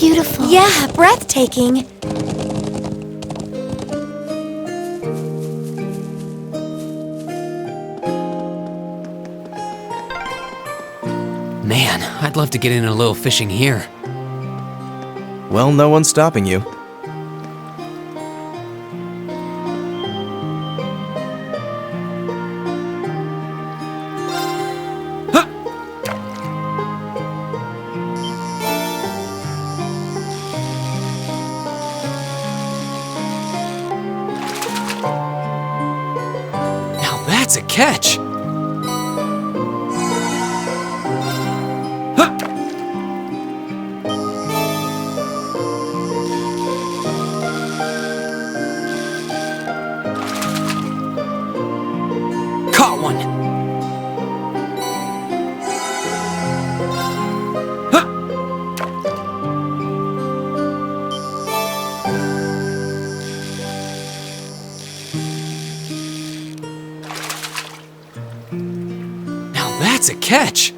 beautiful. Yeah, breathtaking. Man, I'd love to get in a little fishing here. Well, no one's stopping you. Now that's a catch! Caught one! Now that's a catch!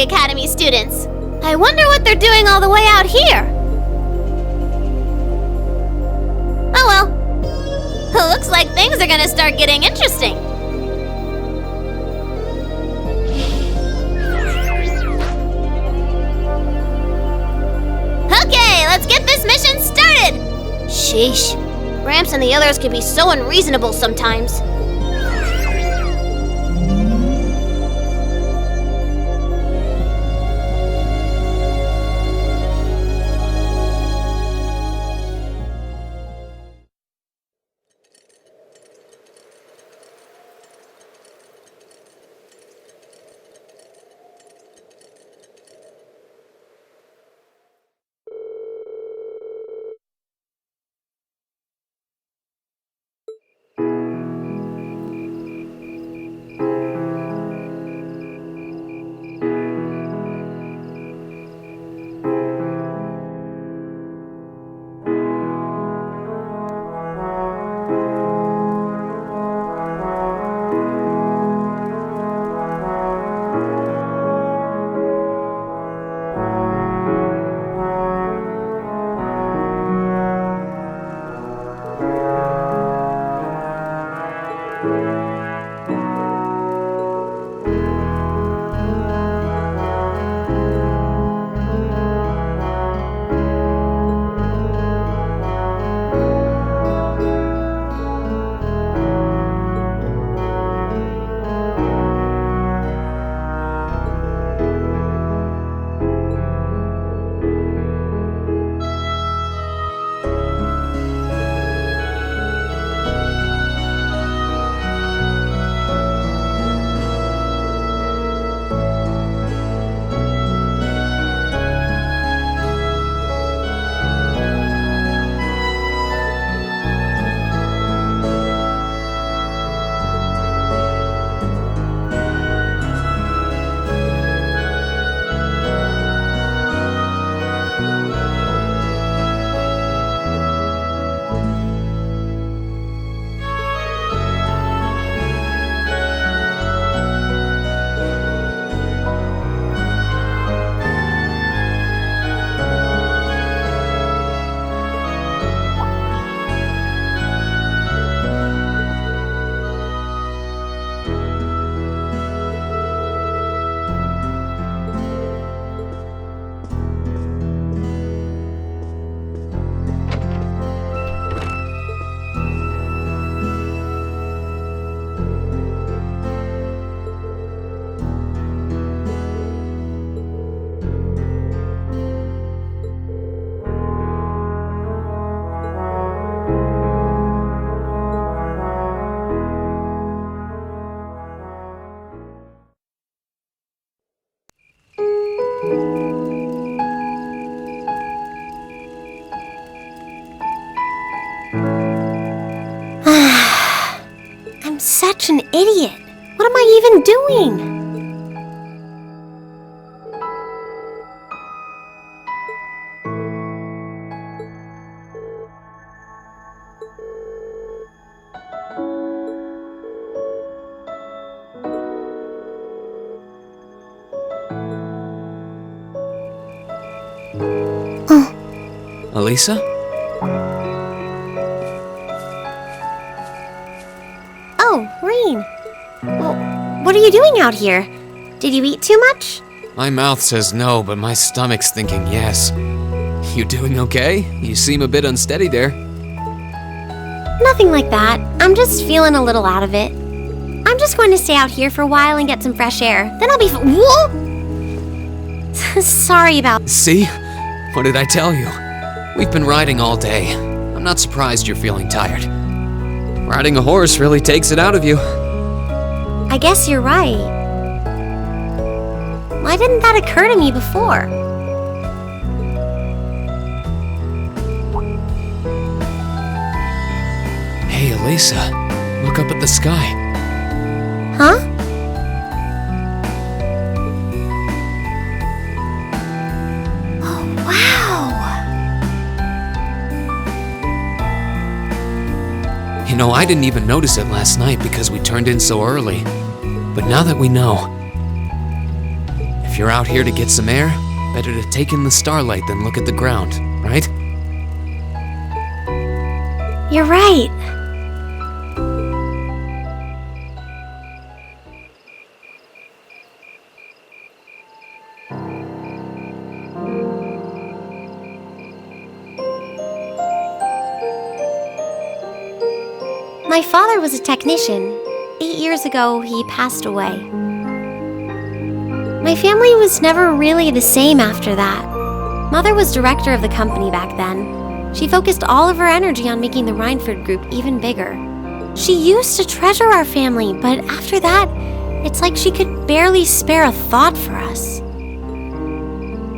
Academy students. I wonder what they're doing all the way out here. Oh well. Looks like things are gonna start getting interesting. Okay, let's get this mission started! Sheesh. Gramps and the others can be so unreasonable sometimes. I'm such an idiot. What am I even doing? Elisa? Oh, Rain. Well, what are you doing out here? Did you eat too much? My mouth says no, but my stomach's thinking yes. You doing okay? You seem a bit unsteady there. Nothing like that. I'm just feeling a little out of it. I'm just going to stay out here for a while and get some fresh air. Then I'll be Whoa! Sorry about... See? What did I tell you? We've been riding all day. I'm not surprised you're feeling tired. Riding a horse really takes it out of you. I guess you're right. Why didn't that occur to me before? Hey, Elisa, look up at the sky. Huh? Oh, wow! You know, I didn't even notice it last night because we turned in so early. But now that we know, it If you're out here to get some air, better to take in the starlight than look at the ground, right? You're right. My father was a technician. 8 years ago, he passed away. My family was never really the same after that. Mother was director of the company back then. She focused all of her energy on making the Rhineford Group even bigger. She used to treasure our family, but after that, it's like she could barely spare a thought for us.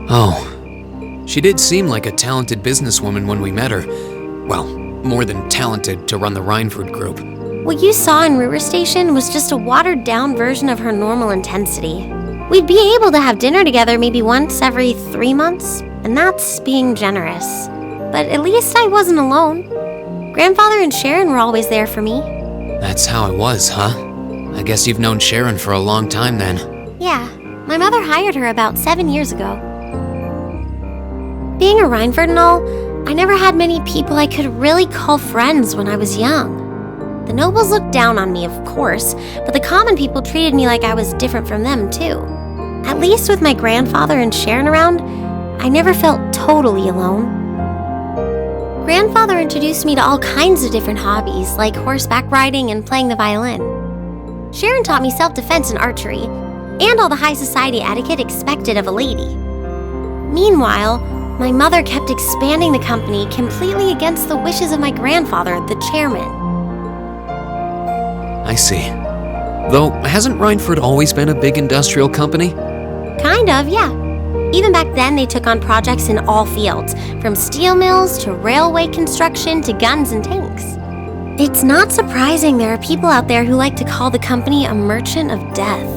Oh. She did seem like a talented businesswoman when we met her. Well, more than talented to run the Rhineford Group. What you saw in Ruhr Station was just a watered-down version of her normal intensity. We'd be able to have dinner together maybe once every 3 months, and that's being generous. But at least I wasn't alone. Grandfather and Sharon were always there for me. That's how it was, huh? I guess you've known Sharon for a long time then. Yeah, my mother hired her about 7 years ago. Being a Rhineford and all, I never had many people I could really call friends when I was young. The nobles looked down on me, of course, but the common people treated me like I was different from them, too. At least with my grandfather and Sharon around, I never felt totally alone. Grandfather introduced me to all kinds of different hobbies, like horseback riding and playing the violin. Sharon taught me self-defense and archery, and all the high society etiquette expected of a lady. Meanwhile, my mother kept expanding the company completely against the wishes of my grandfather, the chairman. I see. Though, hasn't Rhineford always been a big industrial company? Kind of, yeah. Even back then, they took on projects in all fields, from steel mills to railway construction to guns and tanks. It's not surprising there are people out there who like to call the company a merchant of death.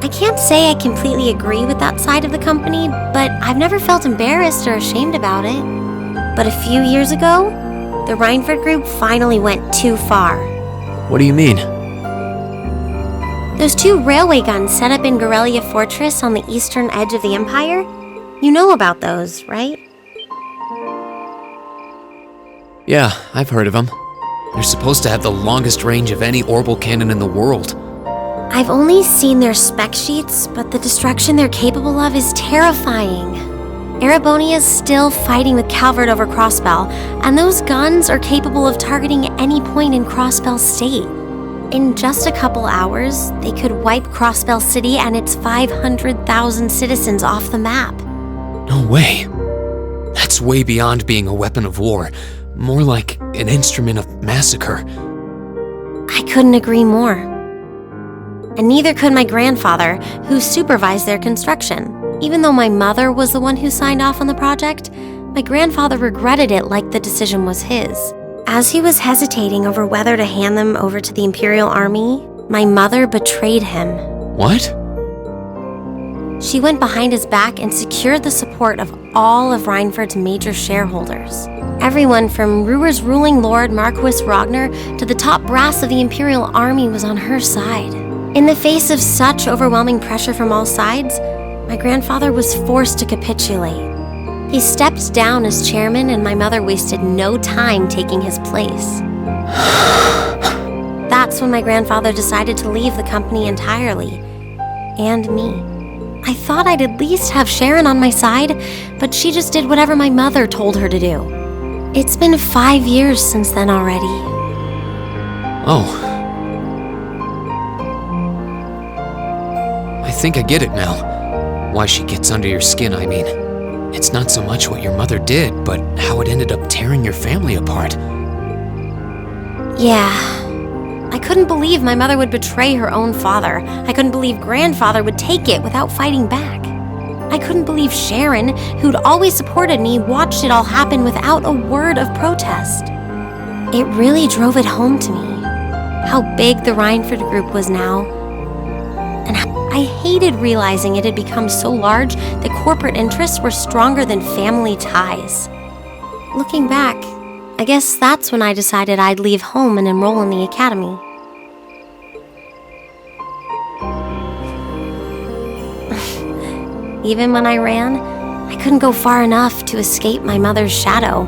I can't say I completely agree with that side of the company, but I've never felt embarrassed or ashamed about it. But a few years ago, the Rhineford Group finally went too far. What do you mean? Those 2 railway guns set up in Gorelia Fortress on the eastern edge of the Empire? You know about those, right? Yeah, I've heard of them. They're supposed to have the longest range of any orbital cannon in the world. I've only seen their spec sheets, but the destruction they're capable of is terrifying. Erebonia's still fighting with Calvert over Crossbell, and those guns are capable of targeting any point in Crossbell State. In just a couple hours, they could wipe Crossbell City and its 500,000 citizens off the map. No way. That's way beyond being a weapon of war. More like an instrument of massacre. I couldn't agree more. And neither could my grandfather, who supervised their construction. Even though my mother was the one who signed off on the project, my grandfather regretted it like the decision was his. As he was hesitating over whether to hand them over to the Imperial Army, my mother betrayed him. What? She went behind his back and secured the support of all of Rhineford's major shareholders. Everyone from Ruhr's ruling lord Marquis Ragnar to the top brass of the Imperial Army was on her side. In the face of such overwhelming pressure from all sides, my grandfather was forced to capitulate. He stepped down as chairman, and my mother wasted no time taking his place. That's when my grandfather decided to leave the company entirely. And me. I thought I'd at least have Sharon on my side, but she just did whatever my mother told her to do. It's been 5 years since then already. Oh. I think I get it now. Why she gets under your skin, I mean. It's not so much what your mother did, but how it ended up tearing your family apart. Yeah. I couldn't believe my mother would betray her own father. I couldn't believe grandfather would take it without fighting back. I couldn't believe Sharon, who'd always supported me, watched it all happen without a word of protest. It really drove it home to me, how big the Rhineford Group was now, and how I hated realizing it had become so large that corporate interests were stronger than family ties. Looking back, I guess that's when I decided I'd leave home and enroll in the academy. Even when I ran, I couldn't go far enough to escape my mother's shadow.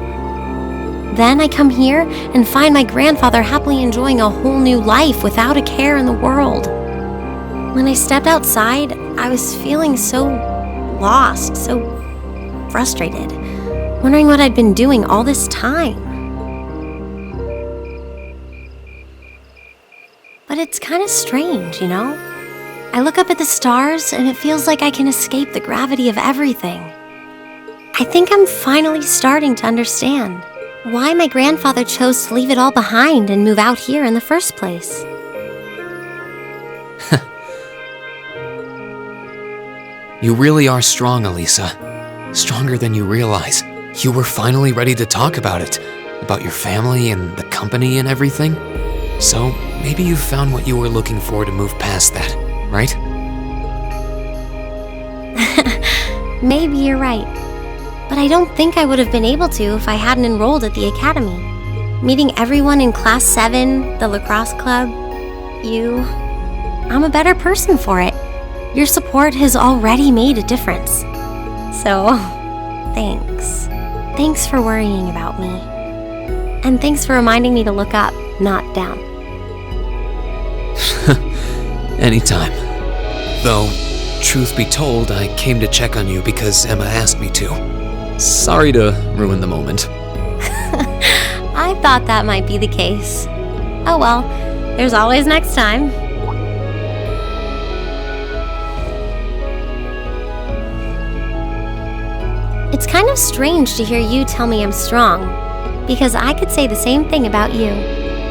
Then I come here and find my grandfather happily enjoying a whole new life without a care in the world. When I stepped outside, I was feeling so lost, so frustrated, wondering what I'd been doing all this time. But it's kind of strange, you know? I look up at the stars and it feels like I can escape the gravity of everything. I think I'm finally starting to understand why my grandfather chose to leave it all behind and move out here in the first place. You really are strong, Elisa. Stronger than you realize. You were finally ready to talk about it. About your family and the company and everything. So, maybe you found what you were looking for to move past that, right? Maybe you're right. But I don't think I would have been able to if I hadn't enrolled at the academy. Meeting everyone in Class 7, the lacrosse club, you... I'm a better person for it. Your support has already made a difference. So, thanks. Thanks for worrying about me. And thanks for reminding me to look up, not down. Anytime. Though, truth be told, I came to check on you because Emma asked me to. Sorry to ruin the moment. I thought that might be the case. Oh well, there's always next time. It's kind of strange to hear you tell me I'm strong, because I could say the same thing about you.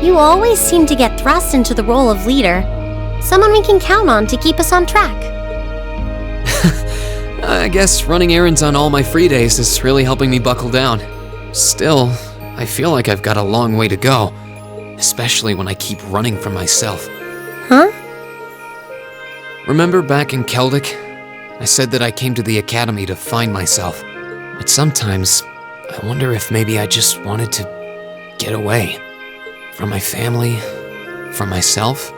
You always seem to get thrust into the role of leader, someone we can count on to keep us on track. I guess running errands on all my free days is really helping me buckle down. Still, I feel like I've got a long way to go, especially when I keep running from myself. Huh? Remember back in Celtic? I said that I came to the academy to find myself. But sometimes, I wonder if maybe I just wanted to get away. From my family, from myself.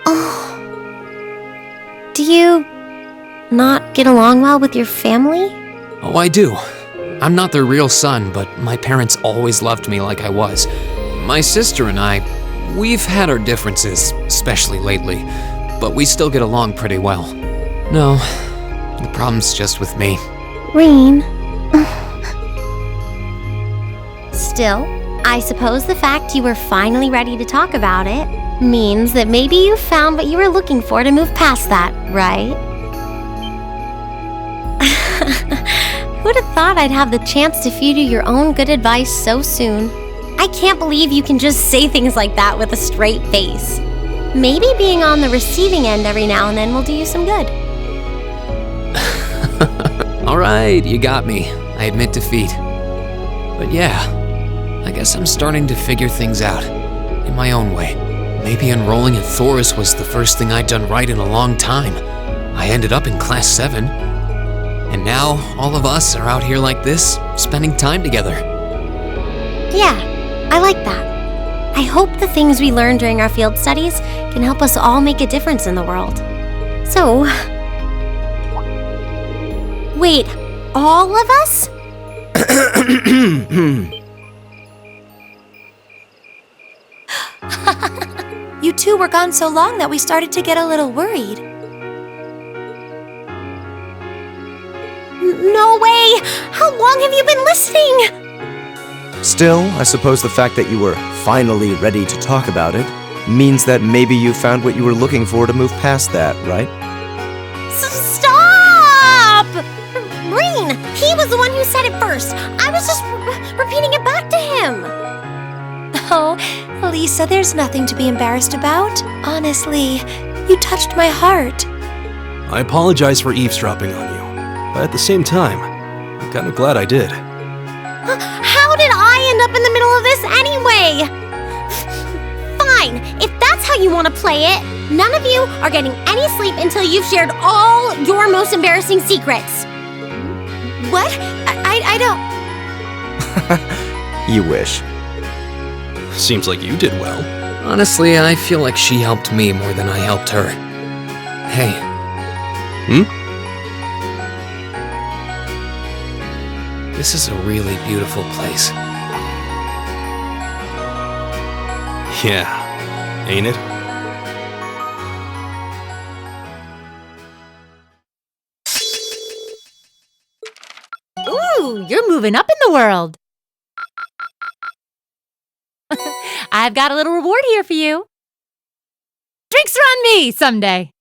Oh. Do you not get along well with your family? Oh, I do. I'm not their real son, but my parents always loved me like I was. My sister and I, we've had our differences, especially lately, but we still get along pretty well. No, the problem's just with me. Rain. Still, I suppose the fact you were finally ready to talk about it means that maybe you found what you were looking for to move past that, right? Who'd have thought I'd have the chance to feed you your own good advice so soon? I can't believe you can just say things like that with a straight face. Maybe being on the receiving end every now and then will do you some good. Alright, you got me. I admit defeat. But yeah, I guess I'm starting to figure things out. In my own way. Maybe enrolling at Thoris was the first thing I'd done right in a long time. I ended up in Class 7. And now, all of us are out here like this, spending time together. Yeah, I like that. I hope the things we learned during our field studies can help us all make a difference in the world. So... Wait, all of us? You two were gone so long that we started to get a little worried. No way! How long have you been listening? Still, I suppose the fact that you were finally ready to talk about it means that maybe you found what you were looking for to move past that, right? Stop! Green, he was the one who said it first. I was just repeating it back to him. Oh, Lisa, there's nothing to be embarrassed about. Honestly, you touched my heart. I apologize for eavesdropping on you, but at the same time, I'm kind of glad I did. How did I end up in the middle of this anyway? Fine, if that's how you want to play it, none of you are getting any sleep until you've shared all your most embarrassing secrets. What? I don't... You wish. Seems like you did well. Honestly, I feel like she helped me more than I helped her. Hey. This is a really beautiful place. Yeah, ain't it? Ooh, you're moving up in the world. I've got a little reward here for you. Drinks are on me someday.